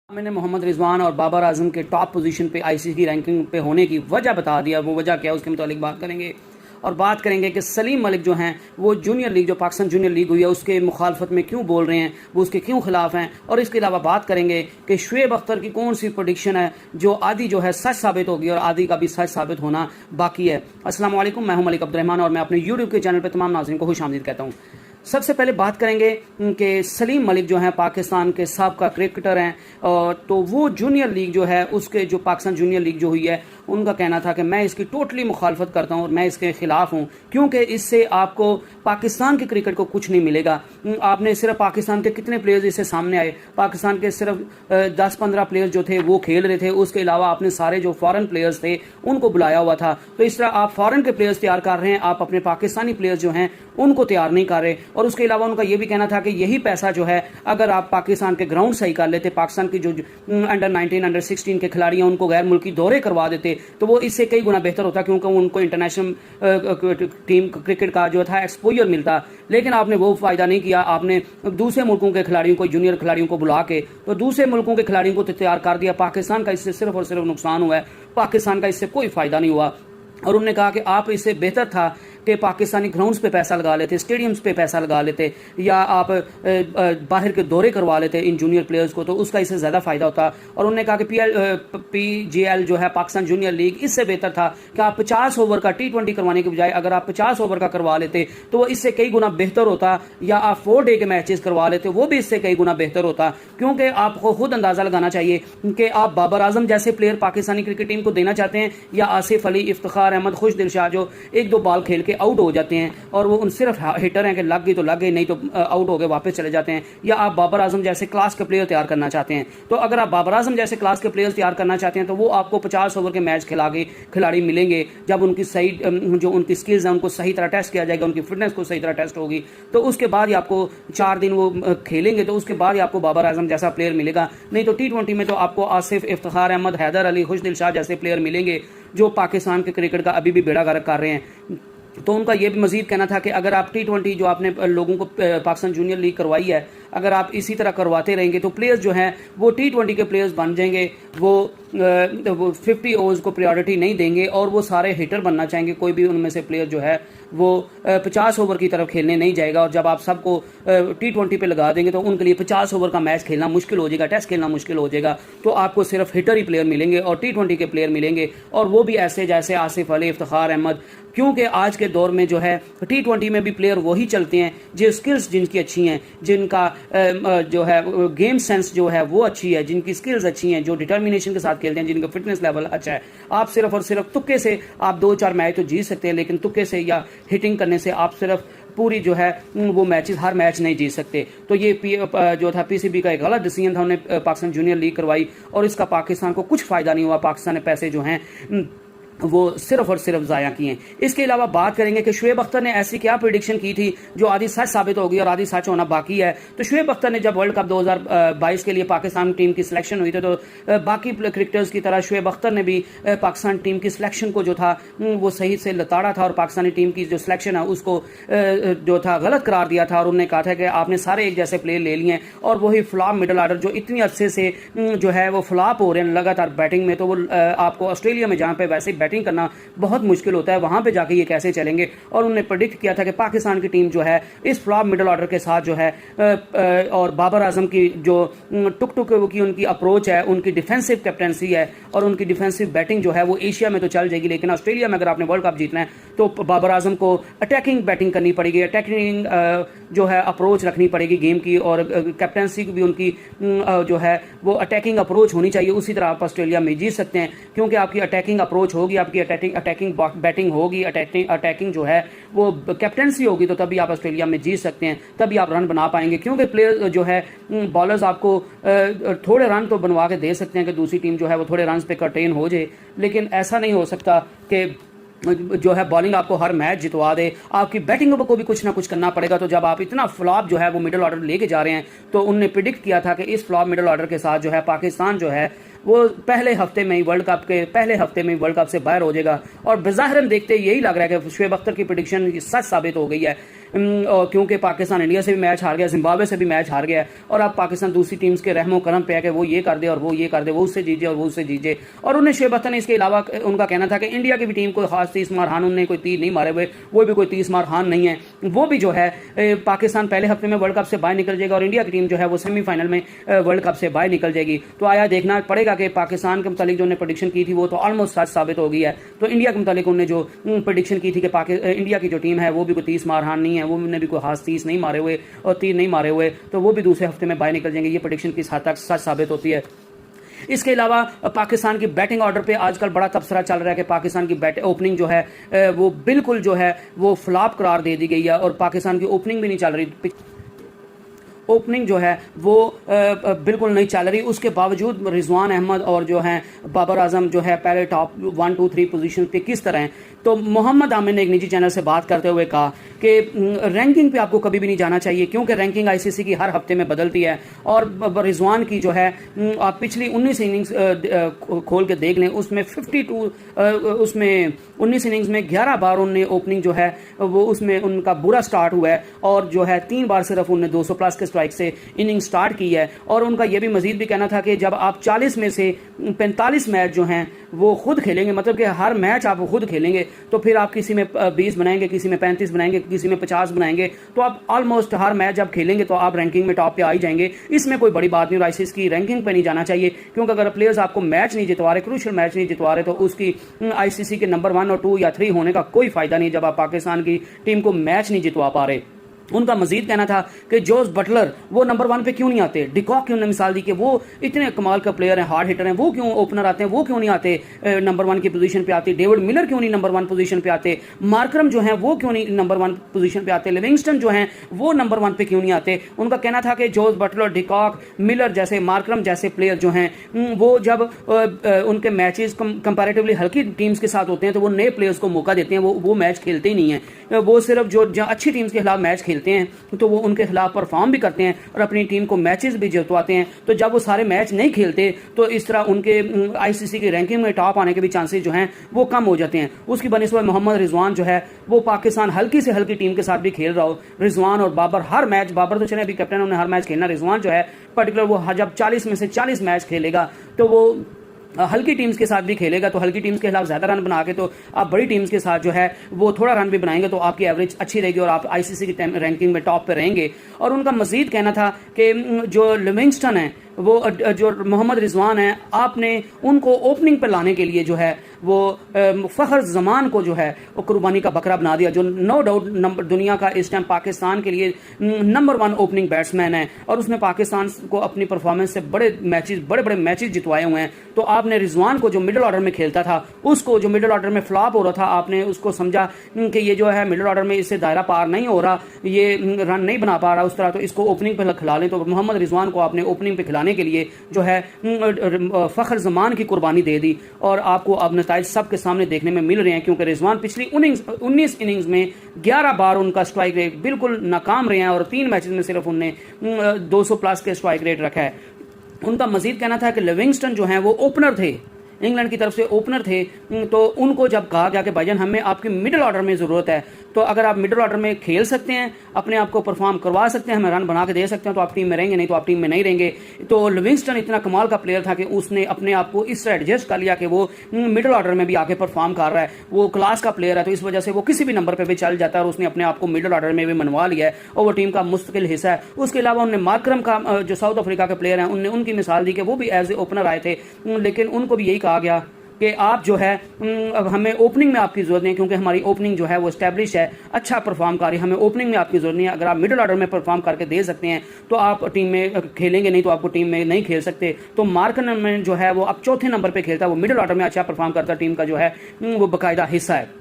मैंने मोहम्मद रिजवान और बाबर आजम के टॉप पोजीशन पे आईसीसी की रैंकिंग पे होने की वजह बता दिया। वो वजह क्या है उसके मुतालिक बात करेंगे और बात करेंगे कि सलीम मलिक जो हैं वो जूनियर लीग जो पाकिस्तान जूनियर लीग हुई है उसके मुखालफत में क्यों बोल रहे हैं, वो उसके क्यों खिलाफ हैं। और इसके अलावा बात करेंगे कि शुएब अख्तर की कौन सी प्रेडिक्शन है जो आधी जो है सच साबित होगी और आधी का भी सच साबित होना बाकी है। अस्सलाम वालेकुम, मैं हूं मलिक अब्दुर्रहमान और मैं अपने यूट्यूब के चैनल पर तमाम नाज़रीन को खुशामदीद कहता हूँ। सबसे पहले बात करेंगे कि सलीम मलिक जो हैं पाकिस्तान के साबका क्रिकेटर हैं, और तो वो जूनियर लीग जो है उसके जो पाकिस्तान जूनियर लीग जो हुई है उनका कहना था कि मैं इसकी टोटली मुखालफत करता हूं और मैं इसके खिलाफ हूं, क्योंकि इससे आपको पाकिस्तान के क्रिकेट को कुछ नहीं मिलेगा। आपने सिर्फ पाकिस्तान के कितने प्लेयर्स इससे सामने आए, पाकिस्तान के सिर्फ 10-15 प्लेयर्स जो थे वो खेल रहे थे, उसके अलावा आपने सारे जो फॉरेन प्लेयर्स थे उनको बुलाया हुआ था। तो इस तरह आप फॉरेन के प्लेयर्स तैयार कर रहे हैं, आप अपने पाकिस्तानी प्लेयर्स जो हैं उनको तैयार नहीं कर रहे। और उसके अलावा उनका यह भी कहना था कि यही पैसा जो है अगर आप पाकिस्तान के ग्राउंड सही कर लेते, पाकिस्तान की जो अंडर 19 अंडर 16 के खिलाड़ी हैं उनको गैर मुल्की दौरे करवा देते तो वो इससे कई गुना बेहतर होता, क्योंकि उनको इंटरनेशनल टीम क्रिकेट का जो था एक्सपोजर मिलता। लेकिन आपने वो फायदा नहीं किया, आपने दूसरे मुल्कों के खिलाड़ियों को, जूनियर खिलाड़ियों को बुला के तो दूसरे मुल्कों के खिलाड़ियों को तैयार कर दिया। पाकिस्तान का इससे सिर्फ और सिर्फ नुकसान हुआ है, पाकिस्तान का इससे कोई फायदा नहीं हुआ। और उन्होंने कहा कि आप इससे बेहतर था कि पाकिस्तानी ग्राउंड्स पे पैसा लगा लेते, स्टेडियम्स पे पैसा लगा लेते, या आप बाहर के दौरे करवा लेते इन जूनियर प्लेयर्स को, तो उसका इससे ज़्यादा फायदा होता। और उन्होंने कहा कि पीजीएल जो है पाकिस्तान जूनियर लीग, इससे बेहतर था कि आप 50 ओवर का T20 करवाने के बजाय अगर आप 50 ओवर का करवा लेते तो वो इससे कई गुना बेहतर होता, या आप 4 डे के मैचेस करवा लेते, वो भी इससे कई गुना बेहतर होता। क्योंकि आपको खुद अंदाज़ा लगाना चाहिए कि आप बाबर आजम जैसे प्लेयर पाकिस्तानी क्रिकेट टीम को देना चाहते हैं, या आसिफ अली, इफ्तिखार अहमद, खुश दिलशाह जो 1-2 बॉल खेल के आउट हो जाते हैं और वो उन सिर्फ हिटर हैं कि लग गई तो लग गई, नहीं तो आउट हो गए वापस चले जाते हैं। या आप बाबर आजम जैसे क्लास के प्लेयर तैयार करना चाहते हैं, तो अगर आप बाबर आजम जैसे क्लास के प्लेयर तैयार करना चाहते हैं तो वो आपको 50 ओवर के मैच खिला के खिलाड़ी मिलेंगे। जब उनकी सही जो उनकी स्किल्स हैं उनको सही तरह टेस्ट किया जाएगा, उनकी फिटनेस को सही तरह टेस्ट होगी, तो उसके बाद ही आपको 4 दिन वो खेलेंगे, तो उसके बाद ही आपको बाबर आजम जैसा प्लेयर मिलेगा। नहीं तो T20 में तो आपको आसिफ, इफ्तिखार अहमद, हैदर अली, खुश दिलशाह जैसे प्लेयर मिलेंगे जो पाकिस्तान के क्रिकेट का अभी भी बेड़ा गर्क कर रहे हैं। तो उनका यह भी मजीद कहना था कि अगर आप T20 जो आपने लोगों को पाकिस्तान जूनियर लीग करवाई है, अगर आप इसी तरह करवाते रहेंगे तो प्लेयर्स जो हैं वो T20 के प्लेयर्स बन जाएंगे, वो 50 ओवर्स को प्रायोरिटी नहीं देंगे और वो सारे हिटर बनना चाहेंगे। कोई भी उनमें से प्लेयर जो है वो 50 ओवर की तरफ खेलने नहीं जाएगा, और जब आप सबको T20 पे लगा देंगे तो उनके लिए 50 ओवर का मैच खेलना मुश्किल हो जाएगा, टेस्ट खेलना मुश्किल हो जाएगा। तो आपको सिर्फ हिटर ही प्लेयर मिलेंगे और T20 के प्लेयर मिलेंगे, और वो भी ऐसे जैसे आसिफ अली, इफ्तिखार अहमद। क्योंकि आज के दौर में जो है T20 में भी प्लेयर वही चलते हैं जो स्किल्स जिनकी अच्छी हैं, जिनका जो है गेम सेंस जो है वो अच्छी है, जिनकी स्किल्स अच्छी हैं, जो डिटर्मिनेशन के साथ खेलते हैं, जिनका फिटनेस लेवल अच्छा है। आप सिर्फ और सिर्फ तुक्के से आप 2-4 मैच तो जीत सकते हैं, लेकिन तुक्के से या हिटिंग करने से आप सिर्फ पूरी जो है वो मैचेस हर मैच नहीं जीत सकते। तो ये जो था पीसीबी का एक गलत डिसीजन था, उन्हें पाकिस्तान जूनियर लीग करवाई और इसका पाकिस्तान को कुछ फायदा नहीं हुआ। पाकिस्तान ने पैसे जो हैं वो सिर्फ और सिर्फ ज़ाया किए। इसके अलावा बात करेंगे कि शुएब अख्तर ने ऐसी क्या प्रेडिक्शन की थी जो आधी सच साबित होगी और आधी सच होना बाकी है। तो शुएब अख्तर ने जब वर्ल्ड कप 2022 के लिए पाकिस्तान टीम की सिलेक्शन हुई थी तो बाकी क्रिकेटर्स की तरह शुएब अख्तर ने भी पाकिस्तान टीम की सिलेक्शन को जो था वो सही से लताड़ा था और पाकिस्तानी टीम की जो सिलेक्शन है उसको जो था गलत करार दिया था। और उन्होंने कहा था कि आपने सारे एक जैसे प्लेयर ले लिए हैं, और वही फ्लॉप मिडल ऑर्डर जो इतनी अरसे से जो है वो फ्लॉप हो रहे हैं लगातार बैटिंग में, तो वो आपको ऑस्ट्रेलिया में जहाँ पे वैसे बैटिंग करना बहुत मुश्किल होता है, वहां पे जाके ये कैसे चलेंगे। और उन्होंने प्रेडिक्ट किया था कि पाकिस्तान की टीम जो है इस फ्लॉप मिडल ऑर्डर के साथ जो है और बाबर आजम की जो टुक टुक की उनकी अप्रोच है, उनकी डिफेंसिव कैप्टनसी है और उनकी डिफेंसिव बैटिंग जो है वो एशिया में तो चल जाएगी, लेकिन ऑस्ट्रेलिया में अगर आपने वर्ल्ड कप जीतना है तो बाबर आजम को अटैकिंग बैटिंग करनी पड़ेगी, अटैकिंग जो है अप्रोच रखनी पड़ेगी गेम की, और कैप्टनसी की भी उनकी जो है वो अटैकिंग अप्रोच होनी चाहिए। उसी तरह आप ऑस्ट्रेलिया में जीत सकते हैं, क्योंकि आपकी अटैकिंग अप्रोच होगी, आपकी अटैकिंग बैटिंग होगी, अटैकिंग जो है वो कैप्टनसी होगी, तो तभी आप ऑस्ट्रेलिया में जीत सकते हैं, तभी आप रन बना पाएंगे। क्योंकि प्लेयर जो है बॉलर्स आपको थोड़े रन तो बनवा के दे सकते हैं कि दूसरी टीम जो है वो थोड़े रन पे कर्टेन हो जाए, लेकिन ऐसा नहीं हो सकता कि जो है बॉलिंग आपको हर मैच जितवा दे। आपकी बैटिंग को भी कुछ ना कुछ करना पड़ेगा। तो जब आप इतना फ्लॉप जो है वो मिडिल ऑर्डर लेके जा रहे हैं, तो उनने प्रिडिक्ट किया था कि इस फ्लॉप मिडिल ऑर्डर के साथ जो है पाकिस्तान जो है वो पहले हफ्ते में ही वर्ल्ड कप से बाहर हो जाएगा। और बज़ाहिरन देखते यही लग रहा है कि शुएब अख्तर की प्रेडिक्शन सच साबित हो गई है। क्योंकि पाकिस्तान इंडिया से भी मैच हार गया, जिम्बाब्वे से भी मैच हार गया, और अब पाकिस्तान दूसरी टीम्स के रहमो करम पे है कि वो ये कर दे और वो ये कर दे, वो उससे जीत जाए और वो उससे जीत जाए। और उन्हें शुएब अख्तर ने इसके अलावा उनका कहना था कि इंडिया की भी टीम कोई खास 30 मारहान उन्होंने कोई तीर नहीं मारे हुए, वो भी कोई 30 मारहान नहीं है, वो भी जो है पाकिस्तान पहले हफ्ते में वर्ल्ड कप से बाहर निकल जाएगा और इंडिया की टीम जो है वो सेमीफाइनल में वर्ल्ड कप से बाहर निकल जाएगी। तो आया देखना पड़ेगा कि पाकिस्तान के मुतालिक जो उन्होंने प्रेडिक्शन की थी वो तो ऑलमोस्ट सच साबित हो गई है। तो इंडिया के मुतालिक उन्होंने जो प्रेडिक्शन की थी कि इंडिया की जो टीम है वो भी कोई 30 मारहान नहीं है, वो उन्होंने भी कोई खास 30 नहीं मारे हुए और तीर नहीं मारे हुए, तो वो भी दूसरे हफ्ते में बाहर निकल जाएंगे। ये प्रेडिक्शन किस हद तक सच साबित होती है। इसके अलावा पाकिस्तान की बैटिंग ऑर्डर पे आजकल बड़ा तबसरा चल रहा है कि पाकिस्तान की ओपनिंग जो है वो बिल्कुल जो है वो फ्लॉप करार दे दी गई है और पाकिस्तान की ओपनिंग भी नहीं चल रही, ओपनिंग जो है वो बिल्कुल नहीं चल रही। उसके बावजूद रिजवान अहमद और जो है बाबर आजम जो है पहले टॉप 1, 2, 3 पोजीशन पे किस तरह हैं। तो मोहम्मद आमिर ने एक निजी चैनल से बात करते हुए कहा कि रैंकिंग पे आपको कभी भी नहीं जाना चाहिए क्योंकि रैंकिंग आईसीसी की हर हफ्ते में बदलती है और रिजवान की जो है आप पिछली 19 इनिंग्स खोल के देख लें, उसमें 52 उसमें 19 इनिंग्स में 11 बार उन्होंने ओपनिंग जो है वो उसमें उनका बुरा स्टार्ट हुआ है और जो है 3 बार सिर्फ उन्होंने 200 प्लस के स्ट्राइक से इनिंग स्टार्ट की है। और उनका यह भी मजीद भी कहना था कि जब आप 40 में से 45 मैच जो हैं वो खुद खेलेंगे, मतलब कि हर मैच आप खुद खेलेंगे, तो फिर आप किसी में 20 बनाएंगे, किसी में 35 बनाएंगे, किसी में 50 बनाएंगे, तो आप ऑलमोस्ट हर मैच जब खेलेंगे तो आप रैंकिंग में टॉप पे आ ही जाएंगे। इसमें कोई बड़ी बात नहीं, और आईसीसी की रैंकिंग पे नहीं जाना चाहिए क्योंकि अगर प्लेयर्स आपको मैच नहीं जितवा रहे, क्रूशियल मैच नहीं जितवा रहे, तो उसकी आईसीसी के नंबर 1 और 2 या 3 होने का कोई फायदा नहीं जब आप पाकिस्तान की टीम को मैच नहीं जितवा पा रहे। उनका मजीद कहना था कि जोस बटलर वो नंबर 1 पे क्यों नहीं आते, डिकॉक की उन्होंने मिसाल दी कि वो इतने कमाल का प्लेयर हैं, हार्ड हिटर हैं, वो क्यों ओपनर आते हैं, वो क्यों नहीं आते नंबर 1 की पोजीशन पे आते, डेविड मिलर क्यों नहीं नंबर 1 पोजीशन पे आते, मार्करम जो हैं वो क्यों नहीं नंबर 1 पोजीशन पे आते, लिविंगस्टन जो हैं वो नंबर 1 पे क्यों नहीं आते। उनका कहना था कि जोस बटलर, डिकॉक, मिलर जैसे, मार्करम जैसे प्लेयर जो हैं वो जब उनके मैचेस कंपैरेटिवली हल्की टीम्स के साथ होते हैं तो वो नए प्लेयर्स को मौका देते हैं, वो मैच खेलते ही नहीं है, वो सिर्फ जो अच्छी टीम्स के खिलाफ मैच खेलते हैं तो वो उनके खिलाफ परफॉर्म भी करते हैं और अपनी टीम को मैचेस भी जितवाते हैं। तो जब वो सारे मैच नहीं खेलते तो इस तरह उनके आईसीसी की रैंकिंग में टॉप आने के भी चांसेस जो हैं वो कम हो जाते हैं। उसकी बनिस्बत मोहम्मद रिजवान जो है वो पाकिस्तान हल्की से हल्की टीम के साथ भी खेल रहा हो, रिजवान और बाबर हर मैच, बाबर तो चले अभी कैप्टन, उन्हें हर मैच खेलना, रिजवान जो है पर्टिकुलर वो जब 40 में से 40 मैच खेलेगा तो वो हल्की टीम्स के साथ भी खेलेगा, तो हल्की टीम्स के खिलाफ ज्यादा रन बना के तो आप बड़ी टीम्स के साथ जो है वो थोड़ा रन भी बनाएंगे तो आपकी एवरेज अच्छी रहेगी और आप आईसीसी की रैंकिंग में टॉप पे रहेंगे। और उनका मजीद कहना था कि जो लिविंगस्टन है वो जो मोहम्मद रिजवान है, आपने उनको ओपनिंग पर लाने के लिए जो है वो फखर जमान को जो है वो कुर्बानी का बकरा बना दिया, जो नो डाउट दुनिया का इस टाइम पाकिस्तान के लिए नंबर 1 ओपनिंग बैट्समैन है और उसने पाकिस्तान को अपनी परफॉर्मेंस से बड़े बड़े मैचेस जितवाए हुए हैं। तो आपने रिजवान को जो मिडिल ऑर्डर में खेलता था, उसको जो मिडिल ऑर्डर में फ्लॉप हो रहा था, आपने उसको समझा कि ये जो है मिडिल ऑर्डर में इससे दायरा पार नहीं हो रहा, ये रन नहीं बना पा रहा उस तरह, तो इसको ओपनिंग पे खिला लें। तो मोहम्मद रिजवान को आपने ओपनिंग पे खिलाने के लिए जो है फखर जमान की कुर्बानी दे दी और आपको अब नताइज सबके सामने देखने में मिल रहे हैं क्योंकि रिजवान पिछली 19 इनिंग्स में 11 बार उनका स्ट्राइक रेट बिल्कुल नाकाम रहे हैं और 3 मैचेस में सिर्फ उनने 200 प्लस के स्ट्राइक रेट रखा है। उनका मजीद कहना था कि लिविंगस्टन जो है वो ओपनर थे, इंग्लैंड की तरफ से ओपनर थे, तो उनको जब कहा गया कि भाईजान हमें आपकी मिडिल ऑर्डर में ज़रूरत है, तो अगर आप मिडिल ऑर्डर में खेल सकते हैं, अपने आप को परफॉर्म करवा सकते हैं, हमें रन बना के दे सकते हैं, तो आप टीम में रहेंगे, नहीं तो आप टीम में नहीं रहेंगे। तो लिविंगस्टन इतना कमाल का प्लेयर था कि उसने अपने आप को इस तरह एडजस्ट कर लिया कि वो मिडिल ऑर्डर में भी आके परफॉर्म कर रहा है, वो क्लास का प्लेयर है, तो इस वजह से वो किसी भी नंबर पर भी चल जाता है और उसने अपने आप को मिडिल ऑर्डर में भी मनवा लिया है और वो टीम का मुस्तकिल हिस्सा है। उसके अलावा उन्होंने मार्करम का जो साउथ अफ्रीका के प्लेयर हैं उनने उनकी मिसाल दी कि वो भी एज ए ओपनर आए थे, लेकिन उनको भी यही कहा गया कि आप जो है हमें ओपनिंग में आपकी जरूरत नहीं क्योंकि हमारी ओपनिंग जो है वो एस्टेब्लिश है, अच्छा परफॉर्म कर रही है, हमें ओपनिंग में आपकी जरूरत नहीं है। अगर आप मिडिल ऑर्डर में परफॉर्म करके दे सकते हैं तो आप टीम में खेलेंगे, नहीं तो आपको टीम में नहीं खेल सकते। तो मार्करम में जो है वो अब चौथे नंबर पर खेलता है, वो मिडिल ऑर्डर में अच्छा परफॉर्म करता है, टीम का जो है वो बाकायदा हिस्सा है।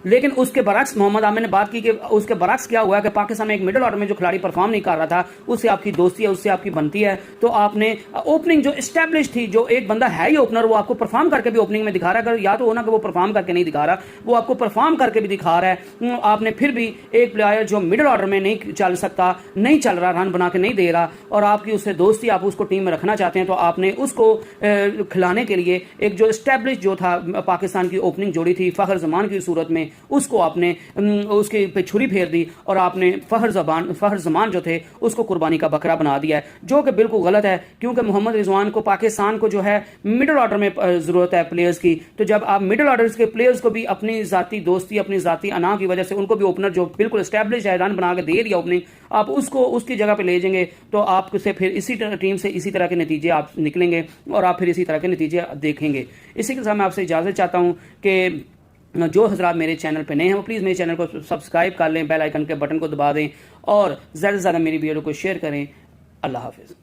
लेकिन उसके बरक्स मोहम्मद आमिर ने बात की कि उसके बरक्स क्या हुआ कि पाकिस्तान में एक मिडिल ऑर्डर में जो खिलाड़ी परफॉर्म नहीं कर रहा था उससे आपकी दोस्ती है, उससे आपकी बनती है, तो आपने ओपनिंग जो एस्टैब्लिश थी, जो एक बंदा है ही ओपनर, वो आपको परफॉर्म करके भी ओपनिंग में दिखा रहा है। अगर या तो होना कि वो परफॉर्म करके नहीं दिखा रहा, वो आपको परफॉर्म करके भी दिखा रहा है, आपने फिर भी एक प्लेयर जो मिडिल ऑर्डर में नहीं चल सकता, नहीं चल रहा, रन बना के नहीं दे रहा और आपकी उससे दोस्ती, आप उसको टीम में रखना चाहते हैं, तो आपने उसको खिलाने के लिए एक जो एस्टैब्लिश जो था पाकिस्तान की ओपनिंग जोड़ी थी फखर जमान की सूरत में, उसको आपने उसके पे छुरी फेर दी और आपने फहर जमान जो थे उसको कुर्बानी का बकरा बना दिया है, जो कि बिल्कुल गलत है। क्योंकि मोहम्मद रिजवान को, पाकिस्तान को जो है मिडिल ऑर्डर में ज़रूरत है प्लेयर्स की। तो जब आप मिडिल ऑर्डर के प्लेयर्स को भी अपनी ज़ाती दोस्ती, अपनी ज़ाती अना की वजह से उनको भी ओपनर जो बिल्कुल एस्टैब्लिश है, रन बना के दे दिया ओपनिंग, आप उसको उसकी जगह पे ले जाएंगे तो आपसे फिर इसी टीम से इसी तरह के नतीजे आप निकलेंगे और आप फिर इसी तरह के नतीजे देखेंगे। इसी के साथ मैं आपसे इजाज़त चाहता हूँ कि जो हजरात मेरे चैनल पे नए हैं वो प्लीज़ मेरे चैनल को सब्सक्राइब कर लें, बेल आइकन के बटन को दबा दें और ज़्यादा से ज़्यादा मेरी वीडियो को शेयर करें। अल्लाह हाफिज़।